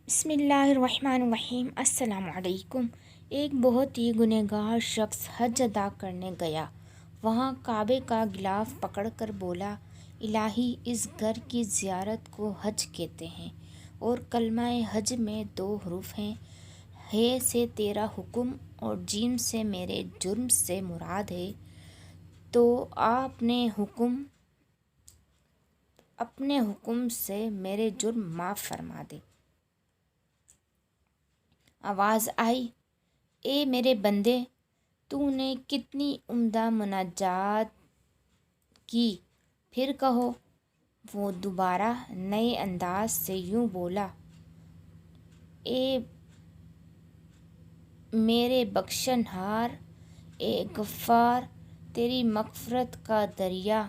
بسم اللہ الرحمن الرحیم۔ السلام علیکم۔ ایک بہت ہی گنہگار شخص حج ادا کرنے گیا۔ وہاں کعبے کا غلاف پکڑ کر بولا، الہی، اس گھر کی زیارت کو حج کہتے ہیں اور کلمہ حج میں 2 حروف ہیں، ہے سے تیرا حکم اور جیم سے میرے جرم سے مراد ہے، تو اپنے حکم سے میرے جرم معاف فرما دے۔ آواز آئی، اے میرے بندے، تو نے کتنی عمدہ مناجات کی، پھر کہو۔ وہ دوبارہ نئے انداز سے یوں بولا، اے میرے بخشن ہار، اے غفار، تیری مغفرت کا دریا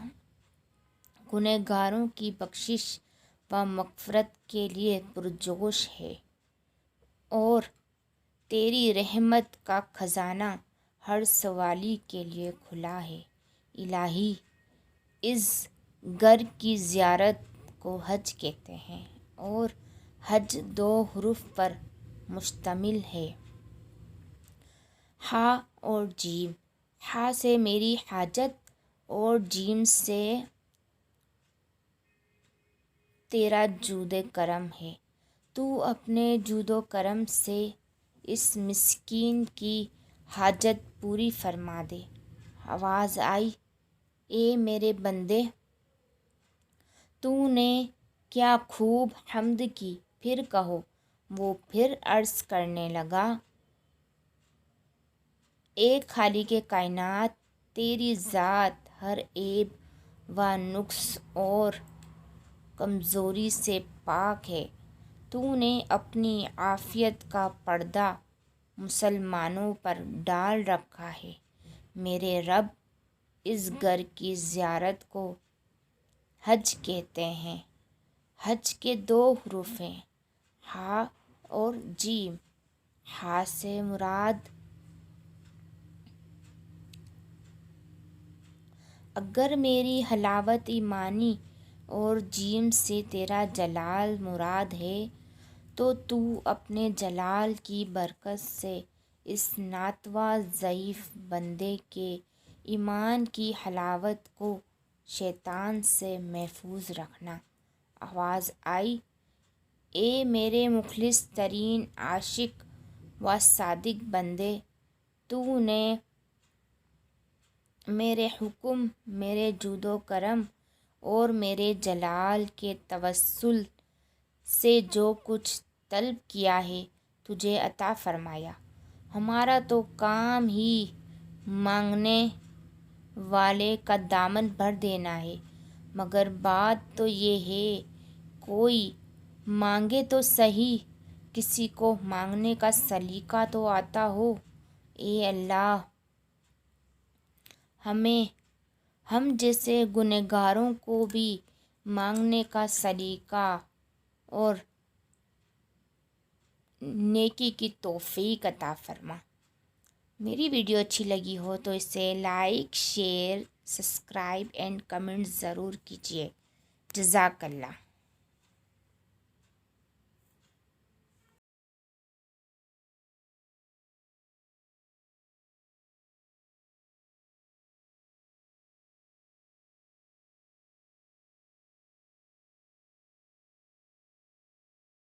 گنہگاروں کی بخشش و مغفرت کے لیے پرجوش ہے، اور تیری رحمت کا خزانہ ہر سوالی کے لیے کھلا ہے۔ الہی، اس گھر کی زیارت کو حج کہتے ہیں اور حج 2 حروف پر مشتمل ہے، ح اور جیم۔ ح سے میری حاجت اور جیم سے تیرا جود کرم ہے، تو اپنے جود و کرم سے اس مسکین کی حاجت پوری فرما دے۔ آواز آئی، اے میرے بندے، تو نے کیا خوب حمد کی، پھر کہو۔ وہ پھر عرض کرنے لگا، اے خالق کائنات، تیری ذات ہر عیب و نقص اور کمزوری سے پاک ہے، تو نے اپنی عافیت کا پردہ مسلمانوں پر ڈال رکھا ہے۔ میرے رب، اس گھر کی زیارت کو حج کہتے ہیں۔ حج کے 2 حروف ہیں، ح اور جیم۔ ح سے مراد اگر میری حلاوت ایمانی اور جیم سے تیرا جلال مراد ہے، تو اپنے جلال کی برکت سے اس ناتواں ضعیف بندے کے ایمان کی حلاوت کو شیطان سے محفوظ رکھنا۔ آواز آئی، اے میرے مخلص ترین عاشق و صادق بندے، تو نے میرے حکم، میرے جود و کرم اور میرے جلال کے توسل سے جو کچھ طلب کیا ہے، تجھے عطا فرمایا۔ ہمارا تو کام ہی مانگنے والے کا دامن بھر دینا ہے، مگر بات تو یہ ہے، کوئی مانگے تو سہی، کسی کو مانگنے کا سلیقہ تو آتا ہو۔ اے اللہ، ہم جیسے گنہگاروں کو بھی مانگنے کا سلیقہ اور نیکی کی توفیق عطا فرما۔ میری ویڈیو اچھی لگی ہو تو اسے like, share, subscribe and comment ضرور کیجیے۔ جزاک اللہ۔